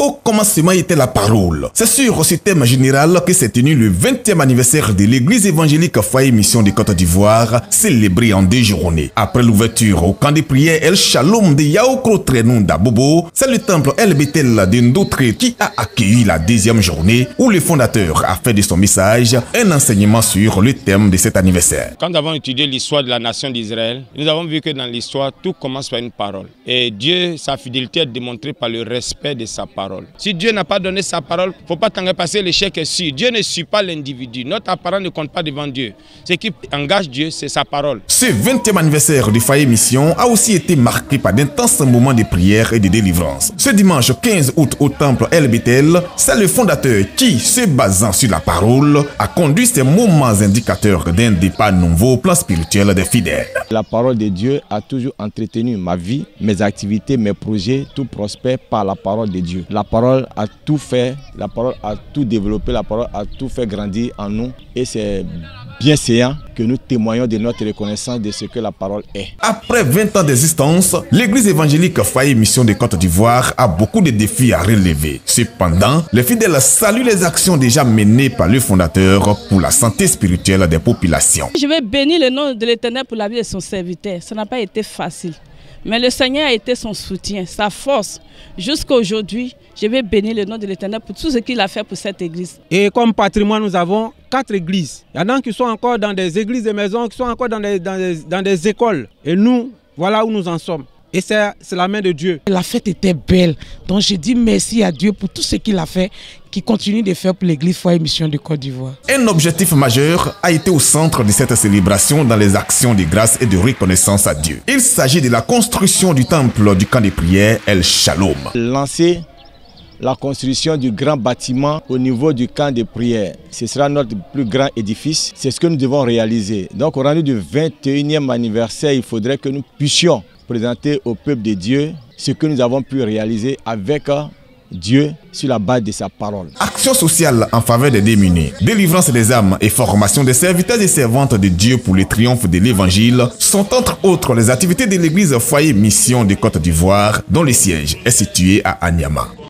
Au commencement était la parole. C'est sur ce thème général que s'est tenu le 20e anniversaire de l'église évangélique Foyer Mission de Côte d'Ivoire, célébré en 2 journées. Après l'ouverture au camp de prière El Shalom de Yaoukro Trenou d'Abobo, c'est le temple El Bethel de Ndoutre qui a accueilli la 2e journée où le fondateur a fait de son message un enseignement sur le thème de cet anniversaire. Quand nous avons étudié l'histoire de la nation d'Israël, nous avons vu que dans l'histoire, tout commence par une parole. Et Dieu, sa fidélité est démontrée par le respect de sa parole. Si Dieu n'a pas donné sa parole, il ne faut pas t'en passer, l'échec est sûr. Dieu ne suit pas l'individu. Notre apparence ne compte pas devant Dieu. Ce qui engage Dieu, c'est sa parole. Ce 20e anniversaire du Foyer Mission a aussi été marqué par d'intenses moments de prière et de délivrance. Ce dimanche 15 août au temple El Bethel, c'est le fondateur qui, se basant sur la parole, a conduit ces moments indicateurs d'un départ nouveau au plan spirituel des fidèles. La parole de Dieu a toujours entretenu ma vie, mes activités, mes projets, tout prospère par la parole de Dieu. La parole a tout fait, la parole a tout développé, la parole a tout fait grandir en nous et c'est bien séant que nous témoignons de notre reconnaissance de ce que la parole est. Après 20 ans d'existence, l'église évangélique Foyer Mission de Côte d'Ivoire a beaucoup de défis à relever. Cependant, les fidèles saluent les actions déjà menées par le fondateur pour la santé spirituelle des populations. Je vais bénir le nom de l'Éternel pour la vie de son serviteur. Ça n'a pas été facile. Mais le Seigneur a été son soutien, sa force. Jusqu'à aujourd'hui, je vais bénir le nom de l'Éternel pour tout ce qu'il a fait pour cette église. Et comme patrimoine, nous avons 4 églises. Il y en a qui sont encore dans des églises de maison, qui sont encore dans des écoles. Et nous, voilà où nous en sommes. Et c'est la main de Dieu. La fête était belle. Donc je dis merci à Dieu pour tout ce qu'il a fait, qu'il continue de faire pour l'église Foyer Mission de Côte d'Ivoire. Un objectif majeur a été au centre de cette célébration dans les actions de grâce et de reconnaissance à Dieu. Il s'agit de la construction du temple du camp de prière El Shalom. Lancer la construction du grand bâtiment au niveau du camp de prière. Ce sera notre plus grand édifice. C'est ce que nous devons réaliser. Donc au rendu du 21e anniversaire, il faudrait que nous puissions présenter au peuple de Dieu ce que nous avons pu réaliser avec Dieu sur la base de sa parole. Action sociale en faveur des démunis, délivrance des âmes et formation des serviteurs et servantes de Dieu pour le triomphe de l'évangile sont entre autres les activités de l'église Foyer Mission de Côte d'Ivoire dont le siège est situé à Anyama.